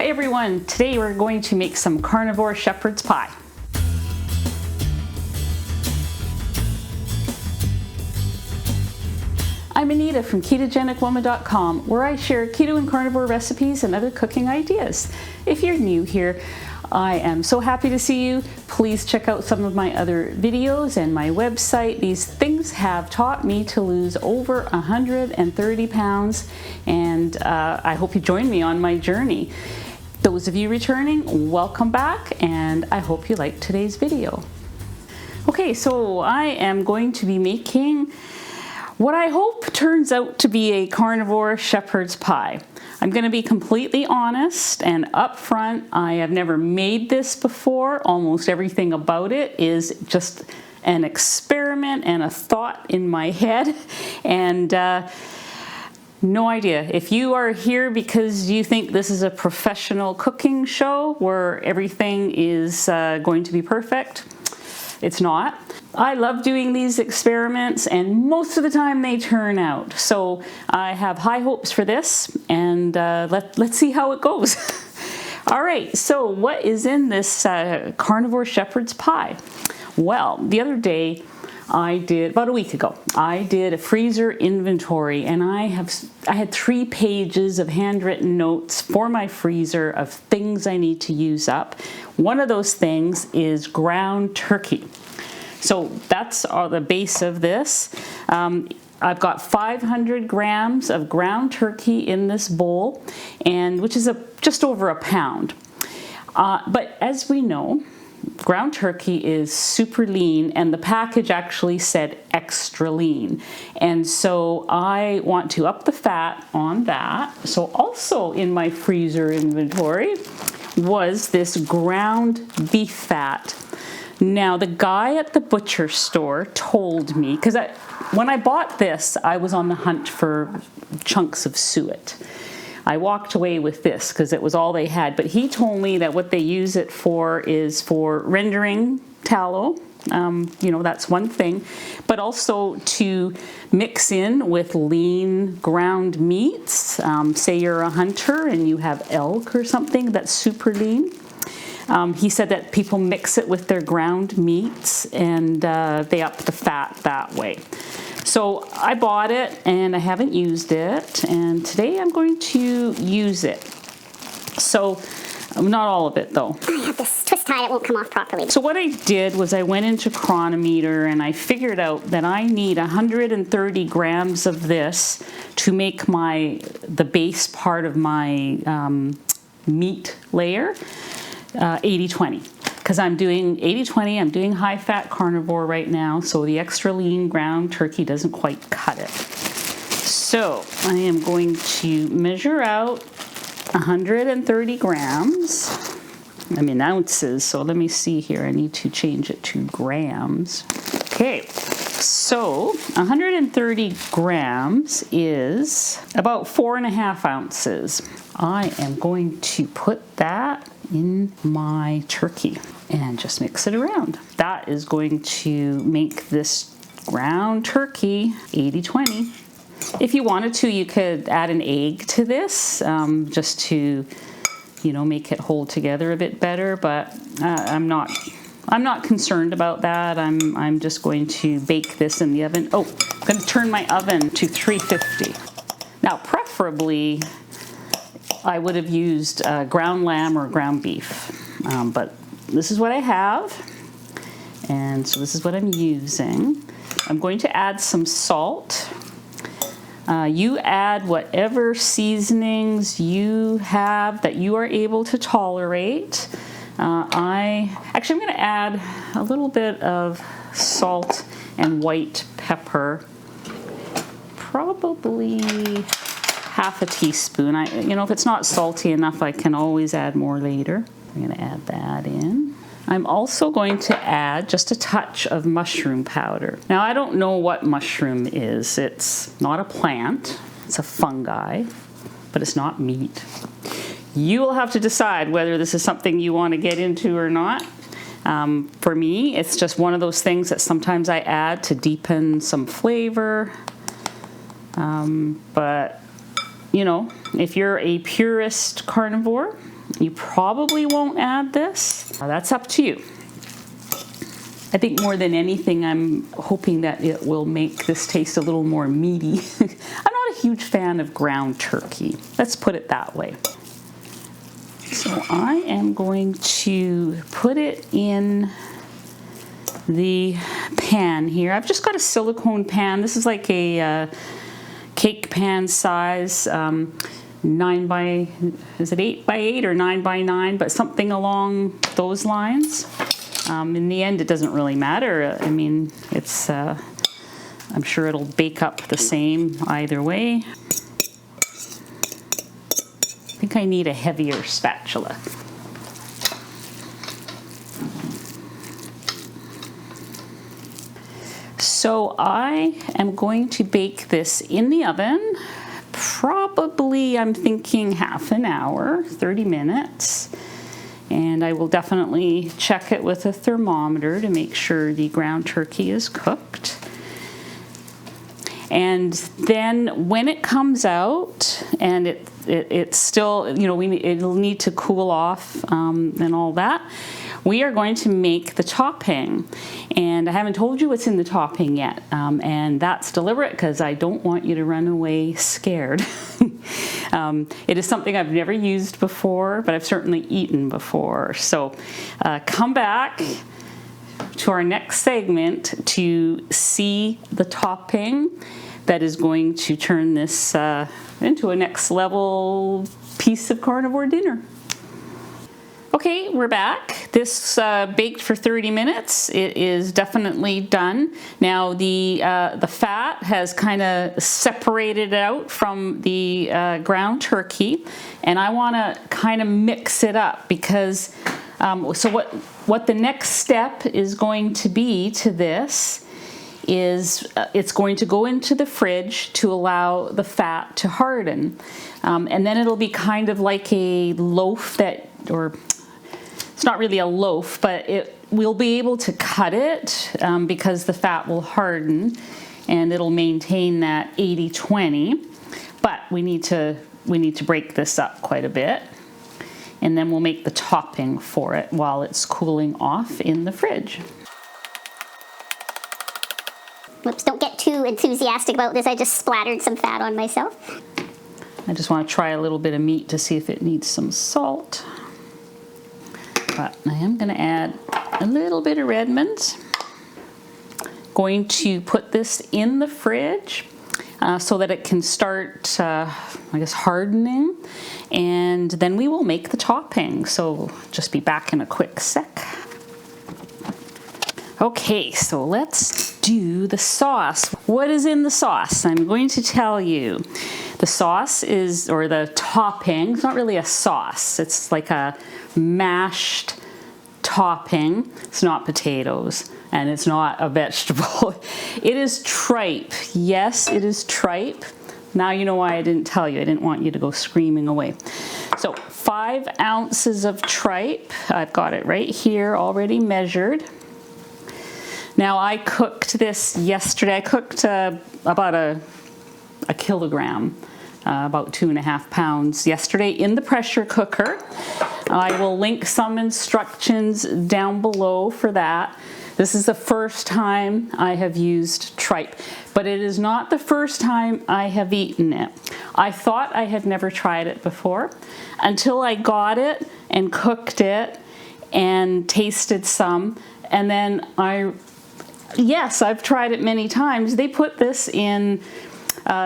Hi everyone, today we're going to make some carnivore shepherd's pie. I'm Anita from KetogenicWoman.com, where I share keto and carnivore recipes and other cooking ideas. If you're new here, I am so happy to see you. Please check out some of my other videos and my website. These things have taught me to lose over 130 pounds, and I hope you join me on my journey. Those of you returning, welcome back, and I hope you liked today's video. Okay, so I am going to be making what I hope turns out to be a carnivore shepherd's pie. I'm going to be completely honest and upfront. I have never made this before. Almost everything about it is just an experiment and a thought in my head, and no idea. If you are here because you think this is a professional cooking show where everything is going to be perfect, it's not. I love doing these experiments, and most of the time they turn out. So I have high hopes for this, and let's see how it goes. All right, so what is in this carnivore shepherd's pie? Well, the other day about a week ago, I did a freezer inventory, and I had 3 pages of handwritten notes for my freezer of things I need to use up. One of those things is ground turkey. So that's the base of this. I've got 500 grams of ground turkey in this bowl, and which is just over a pound. But as we know, ground turkey is super lean, and the package actually said extra lean. And so I want to up the fat on that. So also in my freezer inventory was this ground beef fat. Now, the guy at the butcher store told me, because when I bought this, I was on the hunt for chunks of suet. I walked away with this because it was all they had, but he told me that what they use it for is for rendering tallow. That's one thing, but also to mix in with lean ground meats. Say you're a hunter and you have elk or something that's super lean. He said that people mix it with their ground meats, and they up the fat that way. So I bought it, and I haven't used it, and today I'm going to use it. So, not all of it though. I have this twist tie that won't come off properly. So what I did was I went into Cronometer, and I figured out that I need 130 grams of this to make the base part of my meat layer. 80-20, because I'm doing 80-20, I'm doing high-fat carnivore right now, so the extra lean ground turkey doesn't quite cut it. So I am going to measure out 130 grams. I'm in ounces, so let me see here. I need to change it to grams. Okay, so 130 grams is about 4.5 ounces. I am going to put that in my turkey and just mix it around. That is going to make this ground turkey 80-20. If you wanted to, you could add an egg to this just to, make it hold together a bit better, but I'm not concerned about that. I'm just going to bake this in the oven. Oh, I'm going to turn my oven to 350. Now, preferably, I would have used ground lamb or ground beef, but this is what I have, and so this is what I'm using. I'm going to add some salt. You add whatever seasonings you have that you are able to tolerate. I'm going to add a little bit of salt and white pepper, probably half a teaspoon. If it's not salty enough, I can always add more later. I'm going to add that in. I'm also going to add just a touch of mushroom powder. Now, I don't know what mushroom is. It's not a plant. It's a fungi, but it's not meat. You will have to decide whether this is something you want to get into or not. For me, it's just one of those things that sometimes I add to deepen some flavor. But, if you're a purist carnivore, You probably won't add this. That's up to you. I think more than anything, I'm hoping that it will make this taste a little more meaty. I'm not a huge fan of ground turkey. Let's put it that way. So I am going to put it in the pan here. I've just got a silicone pan. This is like a cake pan size, 9 by, is it 8 by 8 or 9 by 9, but something along those lines. In the end, it doesn't really matter. I mean, it's, I'm sure it'll bake up the same either way. I think I need a heavier spatula. So I am going to bake this in the oven. Probably, I'm thinking half an hour, 30 minutes. And I will definitely check it with a thermometer to make sure the ground turkey is cooked. And then when it comes out, and it's still, you know, it'll need to cool off and all that, we are going to make the topping. And I haven't told you what's in the topping yet. And that's deliberate because I don't want you to run away scared. It is something I've never used before, but I've certainly eaten before. So come back to our next segment to see the topping that is going to turn this into a next level piece of carnivore dinner. Okay, we're back. This baked for 30 minutes. It is definitely done. Now the fat has kind of separated out from the ground turkey, and I want to kind of mix it up because so what the next step is going to be to this is it's going to go into the fridge to allow the fat to harden, and then it'll be kind of like a loaf that, or it's not really a loaf, but we'll be able to cut it because the fat will harden and it'll maintain that 80-20. But we need to break this up quite a bit, and then we'll make the topping for it while it's cooling off in the fridge. Whoops, don't get too enthusiastic about this. I just splattered some fat on myself. I just want to try a little bit of meat to see if it needs some salt. But I am going to add a little bit of Redmond's. Going to put this in the fridge so that it can start, I guess, hardening. And then we will make the topping. So just be back in a quick sec. Okay, so let's do the sauce. What is in the sauce? I'm going to tell you. The sauce is, or the topping, it's not really a sauce. It's like a mashed topping. It's not potatoes, and it's not a vegetable. It is tripe. Yes, it is tripe. Now you know why I didn't tell you. I didn't want you to go screaming away. So 5 ounces of tripe. I've got it right here already measured. Now I cooked this yesterday. I cooked about a kilogram, about 2.5 pounds yesterday in the pressure cooker. I will link some instructions down below for that. This is the first time I have used tripe, but it is not the first time I have eaten it. I thought I had never tried it before until I got it and cooked it and tasted some, and then yes, I've tried it many times. They put this in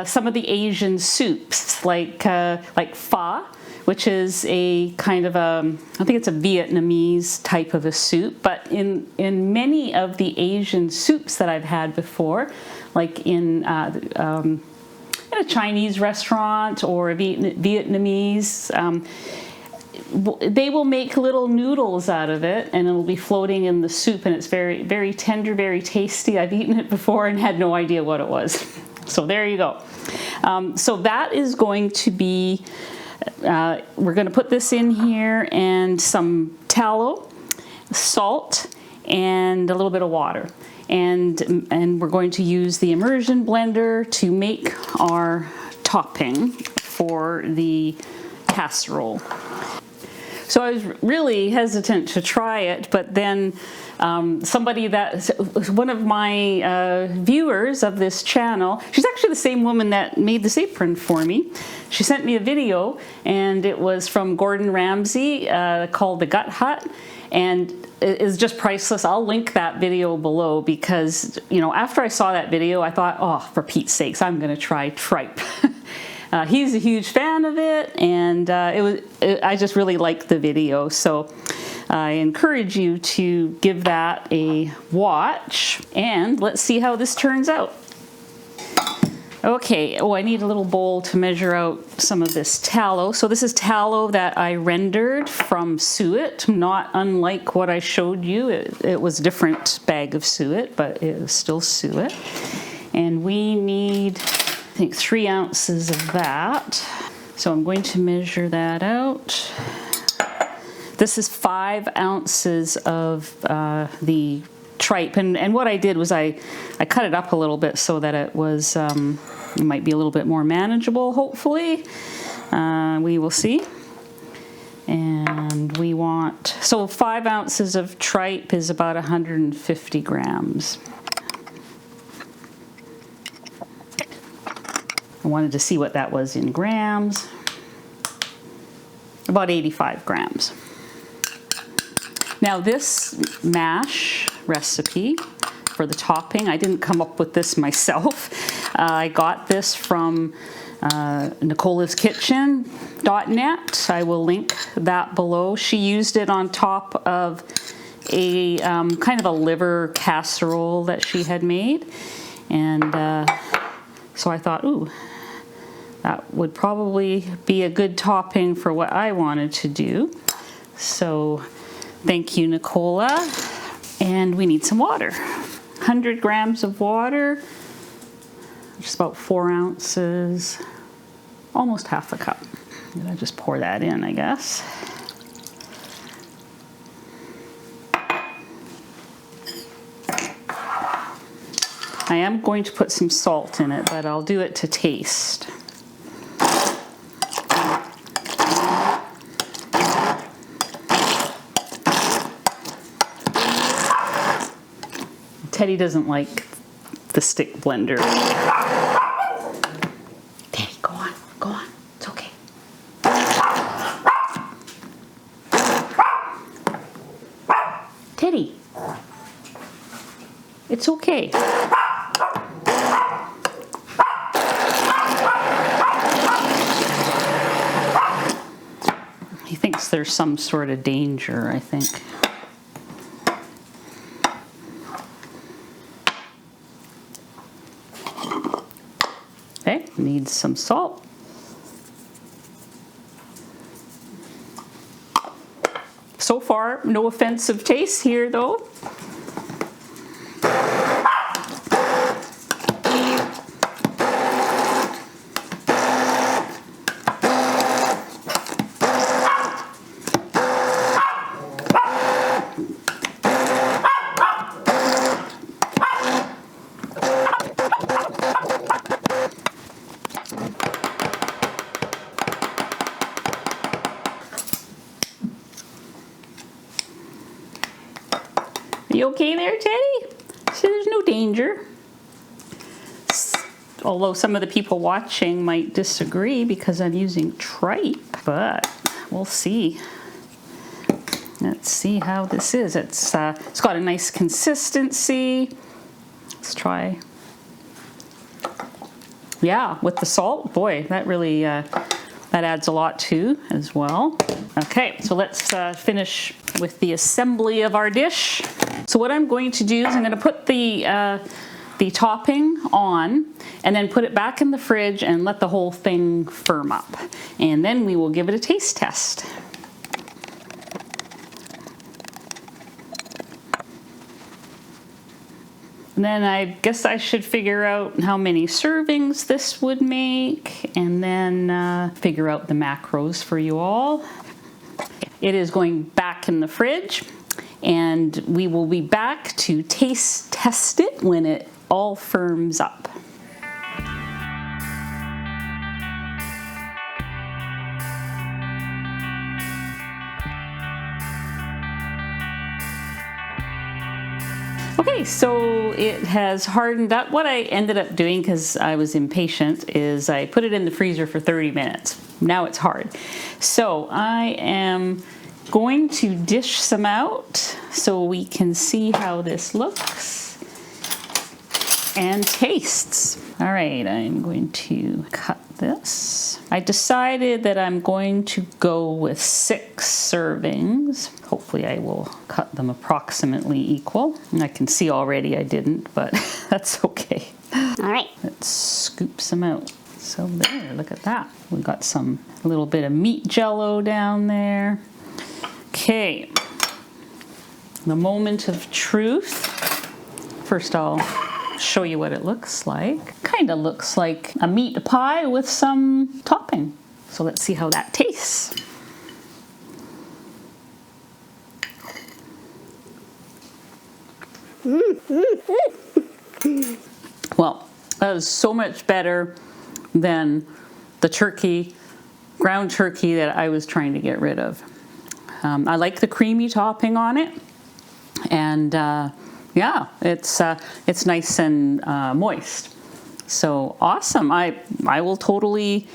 some of the Asian soups, like pho, which is a kind of a, I think it's a Vietnamese type of a soup, but in many of the Asian soups that I've had before, like in a Chinese restaurant or a Vietnamese, they will make little noodles out of it, and it'll be floating in the soup, and it's very, very tender, very tasty. I've eaten it before and had no idea what it was. So there you go. So that is going to be, we're going to put this in here, and some tallow, salt, and a little bit of water. And we're going to use the immersion blender to make our topping for the casserole. So I was really hesitant to try it, but then one of my viewers of this channel, she's actually the same woman that made this apron for me. She sent me a video, and it was from Gordon Ramsay called The Gut Hut, and it is just priceless. I'll link that video below because, you know, after I saw that video, I thought, oh, for Pete's sakes, I'm going to try tripe. He's a huge fan of it, and I just really liked the video. So I encourage you to give that a watch, and let's see how this turns out. Okay, oh, I need a little bowl to measure out some of this tallow. So this is tallow that I rendered from suet, not unlike what I showed you. It was a different bag of suet, but it was still suet. And we need, I think, 3 ounces of that. So I'm going to measure that out. This is 5 ounces of the tripe, and what I did was I cut it up a little bit so that it was it might be a little bit more manageable, hopefully. We will see. And we want, so 5 ounces of tripe is about 150 grams. I wanted to see what that was in grams. About 85 grams. Now this mash recipe for the topping, I didn't come up with this myself. I got this from nicolaskitchen.net. I will link that below. She used it on top of a kind of a liver casserole that she had made. And so I thought, ooh, that would probably be a good topping for what I wanted to do. So thank you, Nicola. And we need some water. 100 grams of water, just about 4 ounces, almost half a cup. And I just pour that in, I guess. I am going to put some salt in it, but I'll do it to taste. Teddy doesn't like the stick blender. Teddy, go on, it's okay. Teddy, it's okay. He thinks there's some sort of danger, I think. Okay, needs some salt. So far, no offensive taste here though. You okay there, Teddy? So there's no danger. Although some of the people watching might disagree because I'm using tripe, but we'll see. Let's see how this is. It's got a nice consistency. Let's try. Yeah, with the salt, boy, that really that adds a lot too as well. Okay, so let's finish with the assembly of our dish. So what I'm going to do is I'm going to put the topping on and then put it back in the fridge and let the whole thing firm up. And then we will give it a taste test. And then I guess I should figure out how many servings this would make and then figure out the macros for you all. It is going back in the fridge and we will be back to taste test it when it all firms up. Okay, so it has hardened up. What I ended up doing, because I was impatient, is I put it in the freezer for 30 minutes. Now it's hard. So I am going to dish some out so we can see how this looks and tastes. All right, I'm going to cut this. I decided that I'm going to go with 6 servings. Hopefully I will cut them approximately equal. I can see already I didn't, but that's okay. All right. Let's scoop some out. So there, look at that. We got a little bit of meat jello down there. Okay, the moment of truth. First I'll show you what it looks like. Kind of looks like a meat pie with some topping. So let's see how that tastes. Well, that is so much better than the turkey, ground turkey that I was trying to get rid of. I like the creamy topping on it, and yeah, it's nice and moist. So awesome! I will totally.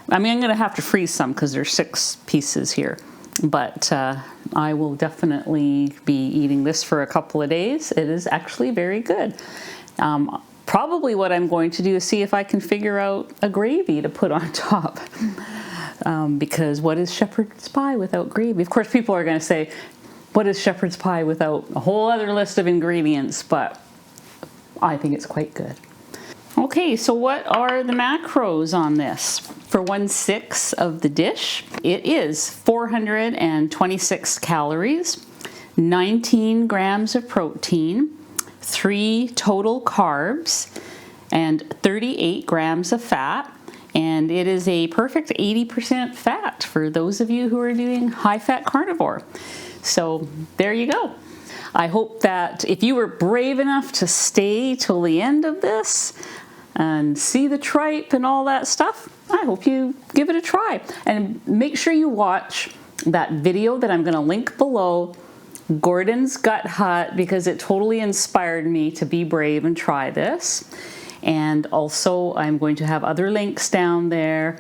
I mean, I'm gonna have to freeze some because there's 6 pieces here, but I will definitely be eating this for a couple of days. It is actually very good. Probably what I'm going to do is see if I can figure out a gravy to put on top. Because what is shepherd's pie without gravy? Of course, people are going to say, what is shepherd's pie without a whole other list of ingredients? But I think it's quite good. Okay, so what are the macros on this? For 1/6 of the dish, it is 426 calories, 19 grams of protein, 3 total carbs, and 38 grams of fat. And it is a perfect 80% fat for those of you who are doing high-fat carnivore. So there you go. I hope that if you were brave enough to stay till the end of this and see the tripe and all that stuff, I hope you give it a try. And make sure you watch that video that I'm going to link below, Gordon's Gut Hut, because it totally inspired me to be brave and try this. And also I'm going to have other links down there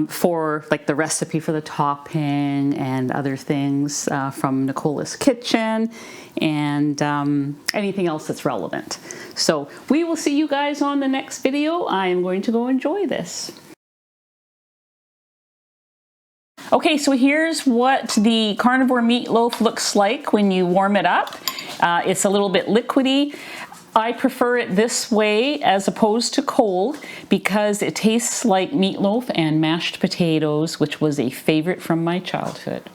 for like the recipe for the topping and other things from Nicola's Kitchen and anything else that's relevant. So we will see you guys on the next video. I am going to go enjoy this. Okay, so here's what the carnivore meatloaf looks like when you warm it up. It's a little bit liquidy. I prefer it this way as opposed to cold because it tastes like meatloaf and mashed potatoes, which was a favorite from my childhood.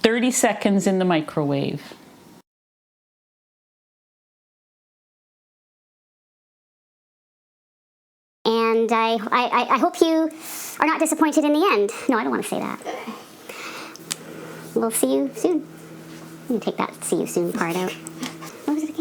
30 seconds in the microwave. And I hope you are not disappointed in the end. No, I don't want to say that. We'll see you soon. I'm going to take that see you soon part out. What was it again?